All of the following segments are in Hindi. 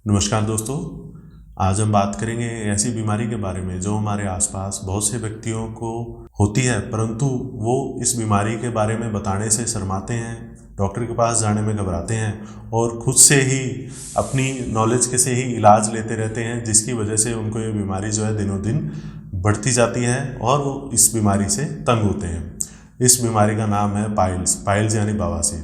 नमस्कार दोस्तों। आज हम बात करेंगे ऐसी बीमारी के बारे में जो हमारे आसपास बहुत से व्यक्तियों को होती है, परंतु वो इस बीमारी के बारे में बताने से शर्माते हैं, डॉक्टर के पास जाने में घबराते हैं और खुद से ही अपनी नॉलेज के से ही इलाज लेते रहते हैं, जिसकी वजह से उनको ये बीमारी जो है दिनों दिन बढ़ती जाती है और वो इस बीमारी से तंग होते हैं। इस बीमारी का नाम है पाइल्स यानी बवासीर।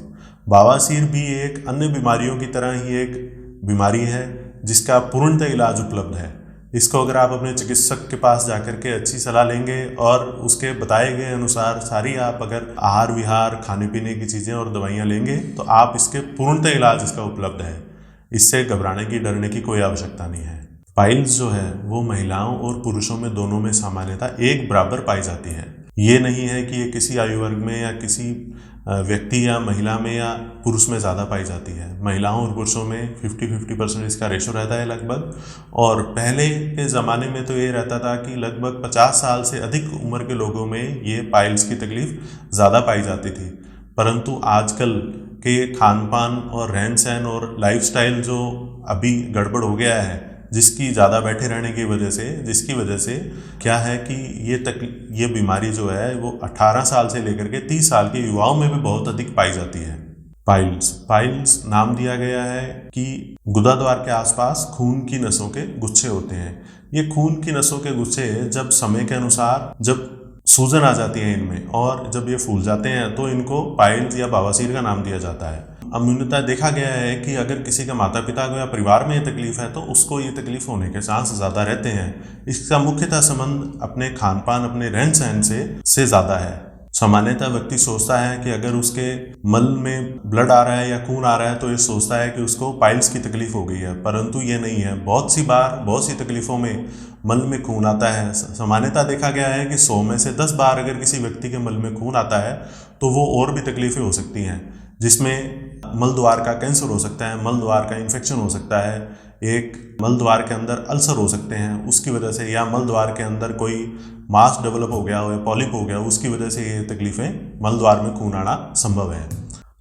बवासीर भी एक अन्य बीमारियों की तरह ही एक बीमारी है जिसका पूर्णतः इलाज उपलब्ध है। इसको अगर आप अपने चिकित्सक के पास जाकर के अच्छी सलाह लेंगे और उसके बताए गए अनुसार सारी आप अगर आहार विहार, खाने पीने की चीज़ें और दवाइयाँ लेंगे तो आप इसके पूर्णतः इलाज इसका उपलब्ध है। इससे घबराने की, डरने की कोई आवश्यकता नहीं है। पाइल्स जो है वो महिलाओं और पुरुषों में दोनों में सामान्यतः एक बराबर पाई जाती है। ये नहीं है कि ये किसी आयु वर्ग में या किसी व्यक्ति या महिला में या पुरुष में ज़्यादा पाई जाती है। महिलाओं और पुरुषों में 50-50% इसका रेशो रहता है लगभग। और पहले के ज़माने में तो ये रहता था कि लगभग 50 साल से अधिक उम्र के लोगों में ये पाइल्स की तकलीफ ज़्यादा पाई जाती थी, परंतु आजकल के खान पान और रहन सहन और लाइफस्टाइल जो अभी गड़बड़ हो गया है, जिसकी ज़्यादा बैठे रहने की वजह से, जिसकी वजह से क्या है कि ये बीमारी जो है वो 18 साल से लेकर के 30 साल के युवाओं में भी बहुत अधिक पाई जाती है। पाइल्स नाम दिया गया है कि गुदा द्वार के आसपास खून की नसों के गुच्छे होते हैं। ये खून की नसों के गुच्छे जब समय के अनुसार जब सूजन आ जाती है इनमें और जब ये फूल जाते हैं तो इनको पाइल्स या बवासीर का नाम दिया जाता है। अम्यूनता देखा गया है कि अगर किसी के माता पिता को या परिवार में ये तकलीफ है तो उसको ये तकलीफ होने के चांस ज़्यादा रहते हैं। इसका मुख्यतः संबंध अपने खान पान, अपने रहन सहन से ज़्यादा है। सामान्यतः व्यक्ति सोचता है कि अगर उसके मल में ब्लड आ रहा है या खून आ रहा है तो ये सोचता है कि उसको पाइल्स की तकलीफ हो गई है, परंतु ये नहीं है। बहुत सी बार बहुत सी तकलीफ़ों में मल में खून आता है। सामान्यतः देखा गया है कि 100 में से 10 बार अगर किसी व्यक्ति के मल में खून आता है तो वो और भी तकलीफ़ें हो सकती हैं, जिसमें मल द्वार का कैंसर हो सकता है, मल द्वार का इन्फेक्शन हो सकता है, एक मल द्वार के अंदर अल्सर हो सकते हैं उसकी वजह से, या मल द्वार के अंदर कोई मास डेवलप हो गया हो या पॉलिप हो गया उसकी वजह से ये तकलीफ़ें मल द्वार में खून आना संभव है।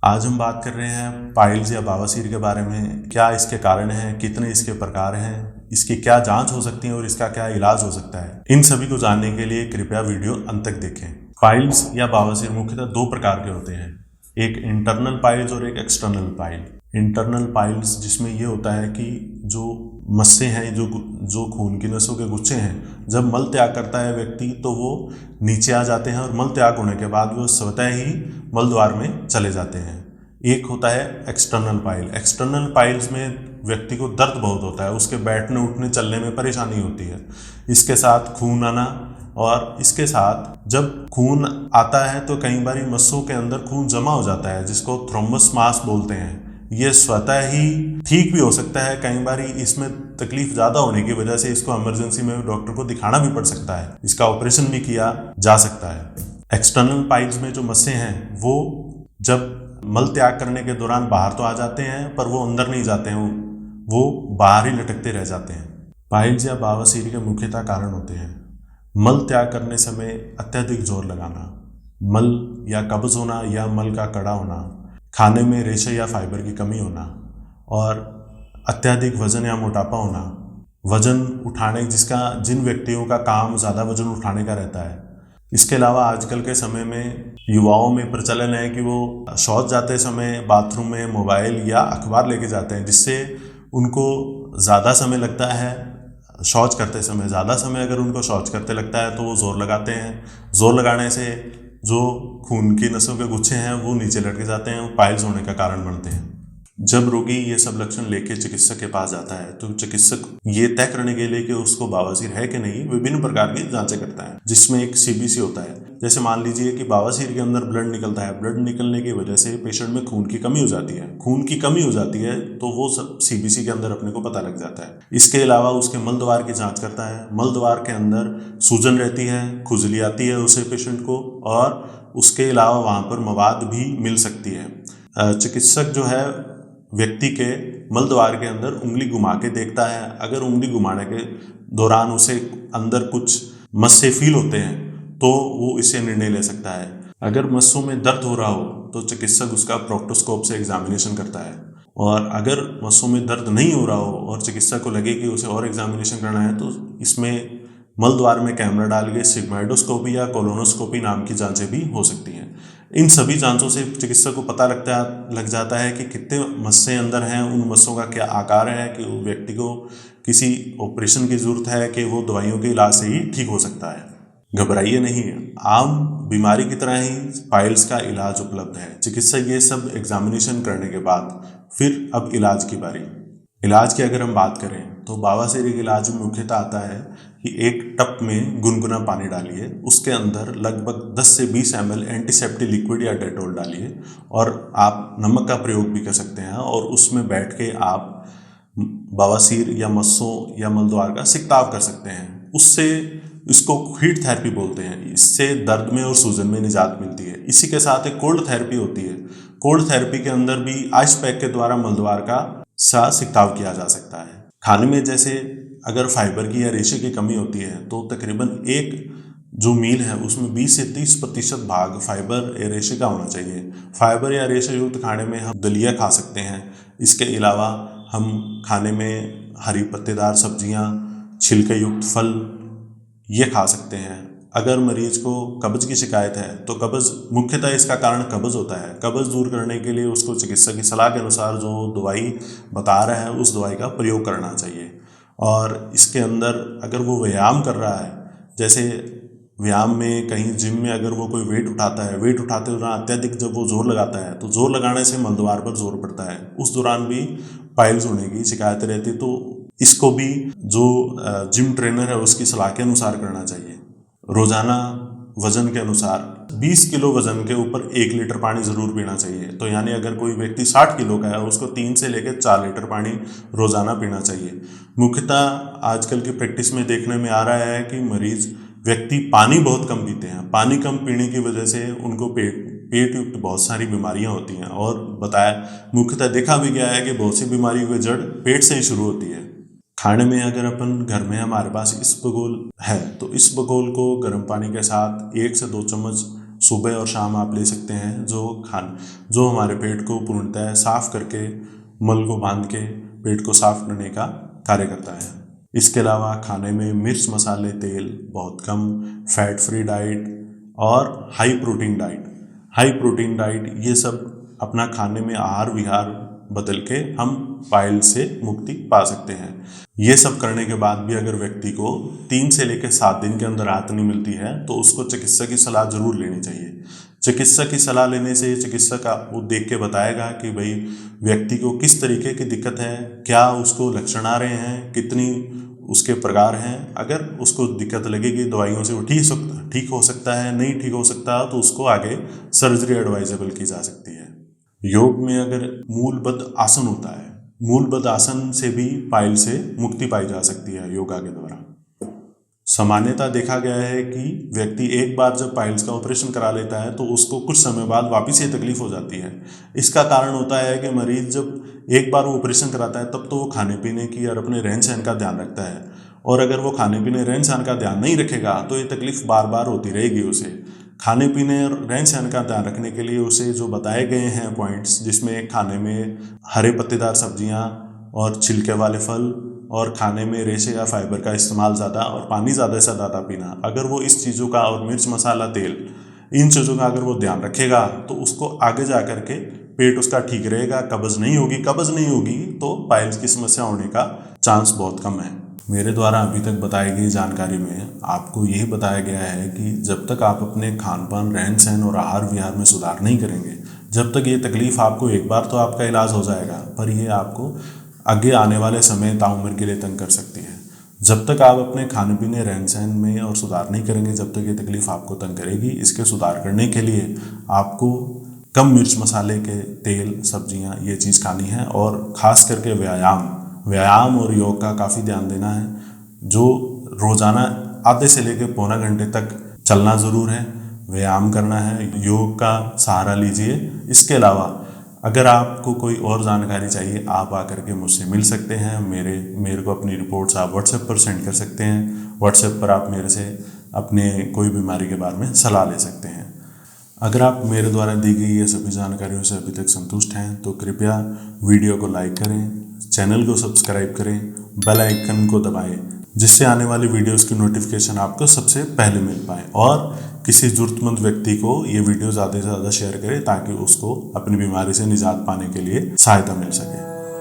आज हम बात कर रहे हैं पाइल्स या बवासीर के बारे में। क्या इसके कारण हैं, कितने इसके प्रकार हैं, इसकी क्या जांच हो सकती है और इसका क्या इलाज हो सकता है, इन सभी को जानने के लिए कृपया वीडियो अंत तक देखें। पाइल्स या बवासीर मुख्यतः 2 प्रकार के होते हैं, एक इंटरनल पाइल्स और एक एक्सटर्नल पाइल। इंटरनल पाइल्स जिसमें ये होता है कि जो मस्से हैं, जो खून की नसों के गुच्छे हैं, जब मल त्याग करता है व्यक्ति तो वो नीचे आ जाते हैं और मल त्याग होने के बाद वो स्वतः ही मल द्वार में चले जाते हैं। एक होता है एक्सटर्नल पाइल। एक्सटर्नल पाइल्स में व्यक्ति को दर्द बहुत होता है, उसके बैठने उठने चलने में परेशानी होती है, इसके साथ खून आना, और इसके साथ जब खून आता है तो कई बार मस्सों के अंदर खून जमा हो जाता है, जिसको थ्रोम्बस मास बोलते हैं। ये स्वतः ही ठीक भी हो सकता है, कई बार इसमें तकलीफ ज़्यादा होने की वजह से इसको इमरजेंसी में डॉक्टर को दिखाना भी पड़ सकता है, इसका ऑपरेशन भी किया जा सकता है। एक्सटर्नल पाइल्स में जो मस्से हैं वो जब मल त्याग करने के दौरान बाहर तो आ जाते हैं पर वो अंदर नहीं जाते हैं, वो बाहर ही लटकते रह जाते हैं। पाइल्स या बवासीर के मुख्यतः कारण होते हैं मल त्याग करने समय अत्यधिक जोर लगाना, मल या कब्ज होना या मल का कड़ा होना, खाने में रेशे या फाइबर की कमी होना, और अत्यधिक वजन या मोटापा होना, वजन उठाने जिन व्यक्तियों का काम ज़्यादा वजन उठाने का रहता है। इसके अलावा आजकल के समय में युवाओं में प्रचलन है कि वो शौच जाते समय बाथरूम में मोबाइल या अखबार लेके जाते हैं, जिससे उनको ज़्यादा समय लगता है शौच करते समय। ज़्यादा समय अगर उनको शौच करते लगता है तो वो ज़ोर लगाते हैं। ज़ोर लगाने से जो खून की नसों के गुच्छे हैं वो नीचे लटक जाते हैं, वो पाइल्स होने का कारण बनते हैं। जब रोगी ये सब लक्षण लेके चिकित्सक के पास जाता है तो चिकित्सक ये तय करने के लिए कि उसको बवासीर है कि नहीं, विभिन्न प्रकार की जांचें करता है, जिसमें एक सीबीसी होता है। जैसे मान लीजिए कि बवासीर के अंदर ब्लड निकलता है, ब्लड निकलने की वजह से पेशेंट में खून की कमी हो जाती है। खून की कमी हो जाती है तो वो सब सीबीसी के अंदर अपने को पता लग जाता है। इसके अलावा उसके मल द्वार की जाँच करता है। मल द्वार के अंदर सूजन रहती है, खुजली आती है उसे पेशेंट को, और उसके अलावा वहाँ पर मवाद भी मिल सकती है। चिकित्सक जो है व्यक्ति के मल द्वार के अंदर उंगली घुमा के देखता है। अगर उंगली घुमाने के दौरान उसे अंदर कुछ मस्से फील होते हैं तो वो इससे निर्णय ले सकता है। अगर मस्सों में दर्द हो रहा हो तो चिकित्सक उसका प्रोक्टोस्कोप से एग्जामिनेशन करता है। और अगर मस्सों में दर्द नहीं हो रहा हो और चिकित्सक को लगे कि उसे और एग्जामिनेशन करना है तो इसमें मल द्वार में कैमरा डाल के सिग्माइडोस्कोपी या कोलोनोस्कोपी नाम की जांचें भी हो सकती हैं। इन सभी जांचों से चिकित्सक को पता लग जाता है कि कितने मस्सें अंदर हैं, उन मस्सों का क्या आकार है, कि वो व्यक्ति को किसी ऑपरेशन की ज़रूरत है कि वो दवाइयों के इलाज से ही ठीक हो सकता है। घबराइए नहीं, आम बीमारी की तरह ही पाइल्स का इलाज उपलब्ध है। चिकित्सक ये सब एग्जामिनेशन करने के बाद फिर अब इलाज की बारी। इलाज की अगर हम बात करें तो बवासीर के इलाज में मुख्यतः आता है कि एक टब में गुनगुना पानी डालिए, उसके अंदर लगभग 10 से 20 ml एंटीसेप्टिक लिक्विड या डेटॉल डालिए और आप नमक का प्रयोग भी कर सकते हैं और उसमें बैठ के आप बवासीर या मस्सों या मलद्वार का सिकताव कर सकते हैं। उससे इसको हीट थेरेपी बोलते हैं। इससे दर्द में और सूजन में निजात मिलती है। इसी के साथ एक कोल्ड थेरेपी होती है। कोल्ड थेरेपी के अंदर भी आइस पैक के द्वारा मलद्वार का सिकताव किया जा सकता है। खाने में जैसे अगर फाइबर की या रेशे की कमी होती है तो तकरीबन एक जो मील है उसमें 20 से 30% भाग फाइबर या रेशे का होना चाहिए। फाइबर या रेशे युक्त खाने में हम दलिया खा सकते हैं। इसके अलावा हम खाने में हरी पत्तेदार सब्जियां, छिलके युक्त फल ये खा सकते हैं। अगर मरीज को कब्ज की शिकायत है तो कब्ज मुख्यतः इसका कारण कब्ज होता है। कब्ज दूर करने के लिए उसको चिकित्सक की सलाह के अनुसार जो दवाई बता रहा है उस दवाई का प्रयोग करना चाहिए। और इसके अंदर अगर वो व्यायाम कर रहा है, जैसे व्यायाम में कहीं जिम में अगर वो कोई वेट उठाता है, वेट उठाते दौरान अत्यधिक जब वो जोर लगाता है तो जोर लगाने से मलद्वार पर जोर पड़ता है, उस दौरान भी पाइल्स होने की शिकायत रहती। तो इसको भी जो जिम ट्रेनर है उसकी सलाह के अनुसार करना चाहिए। रोजाना वजन के अनुसार 20 किलो वजन के ऊपर 1 लीटर पानी जरूर पीना चाहिए। तो यानी अगर कोई व्यक्ति 60 किलो का है उसको 3 से लेकर 4 लीटर पानी रोजाना पीना चाहिए। मुख्यतः आजकल की प्रैक्टिस में देखने में आ रहा है कि मरीज व्यक्ति पानी बहुत कम पीते हैं। पानी कम पीने की वजह से उनको पेट युक्त बहुत सारी बीमारियां होती हैं और बताया मुख्यतः देखा भी गया है कि बहुत सी बीमारियों की जड़ पेट से ही शुरू होती है। खाने में अगर अपन घर में हमारे पास इसबगोल है तो इसबगोल को गर्म पानी के साथ 1 से 2 चम्मच सुबह और शाम आप ले सकते हैं, जो हमारे पेट को पूर्णतः साफ करके मल को बांध के पेट को साफ करने का कार्य करता है। इसके अलावा खाने में मिर्च, मसाले, तेल बहुत कम, फैट फ्री डाइट और हाई प्रोटीन डाइट ये सब अपना खाने में आहार विहार बदल के हम पाइल्स से मुक्ति पा सकते हैं। ये सब करने के बाद भी अगर व्यक्ति को 3 से लेकर 7 दिन के अंदर राहत नहीं मिलती है तो उसको चिकित्सक की सलाह जरूर लेनी चाहिए। चिकित्सक की सलाह लेने से चिकित्सक आपको देख के बताएगा कि भाई व्यक्ति को किस तरीके की दिक्कत है, क्या उसको लक्षण आ रहे हैं, कितनी उसके प्रकार हैं। अगर उसको दिक्कत लगेगी दवाइयों से वो ठीक हो सकता है, नहीं ठीक हो सकता तो उसको आगे सर्जरी एडवाइजेबल की जा सकती है। योग में अगर मूलबद्ध आसन होता है, मूलबद्ध आसन से भी पाइल से मुक्ति पाई जा सकती है योगा के द्वारा। सामान्यतः देखा गया है कि व्यक्ति एक बार जब पाइल्स का ऑपरेशन करा लेता है तो उसको कुछ समय बाद वापस ये तकलीफ हो जाती है। इसका कारण होता है कि मरीज जब एक बार वो ऑपरेशन कराता है तब तो वो खाने पीने की और अपने रहन सहन का ध्यान रखता है, और अगर वो खाने पीने रहन सहन का ध्यान नहीं रखेगा तो ये तकलीफ बार बार होती रहेगी उसे। खाने पीने और रहन सहन का ध्यान रखने के लिए उसे जो बताए गए हैं पॉइंट्स, जिसमें खाने में हरे पत्तेदार सब्जियां और छिलके वाले फल और खाने में रेशे या फाइबर का इस्तेमाल ज़्यादा और पानी ज़्यादा से ज़्यादा पीना, अगर वो इस चीज़ों का और मिर्च, मसाला, तेल, इन चीज़ों का अगर वो ध्यान रखेगा तो उसको आगे जा कर के पेट उसका ठीक रहेगा, कब्ज नहीं होगी तो पाइल्स की समस्या होने का चांस बहुत कम है। मेरे द्वारा अभी तक बताई गई जानकारी में आपको यही बताया गया है कि जब तक आप अपने खान पान, रहन सहन और आहार विहार में सुधार नहीं करेंगे, जब तक ये तकलीफ आपको एक बार तो आपका इलाज हो जाएगा पर ये आपको आगे आने वाले समय ताउम्र के लिए तंग कर सकती है। जब तक आप अपने खाने पीने, रहन सहन में और सुधार नहीं करेंगे, जब तक ये तकलीफ आपको तंग करेगी। इसके सुधार करने के लिए आपको कम मिर्च मसाले के तेल, सब्जियां ये चीज़ खानी है और ख़ास करके व्यायाम और योग का काफ़ी ध्यान देना है। जो रोज़ाना आधे से लेकर पौना घंटे तक चलना ज़रूर है, व्यायाम करना है, योग का सहारा लीजिए। इसके अलावा अगर आपको कोई और जानकारी चाहिए आप आकर के मुझसे मिल सकते हैं। मेरे को अपनी रिपोर्ट्स आप व्हाट्सएप पर सेंड कर सकते हैं। व्हाट्सएप पर आप मेरे से अपने कोई बीमारी के बारे में सलाह ले सकते हैं। अगर आप मेरे द्वारा दी गई ये सभी जानकारियों से अभी तक संतुष्ट हैं तो कृपया वीडियो को लाइक करें, चैनल को सब्सक्राइब करें, बेल आइकन को दबाएं, जिससे आने वाली वीडियोस की नोटिफिकेशन आपको सबसे पहले मिल पाए। और किसी ज़रूरतमंद व्यक्ति को ये वीडियो ज़्यादा से ज़्यादा शेयर करें ताकि उसको अपनी बीमारी से निजात पाने के लिए सहायता मिल सके।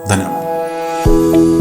धन्यवाद।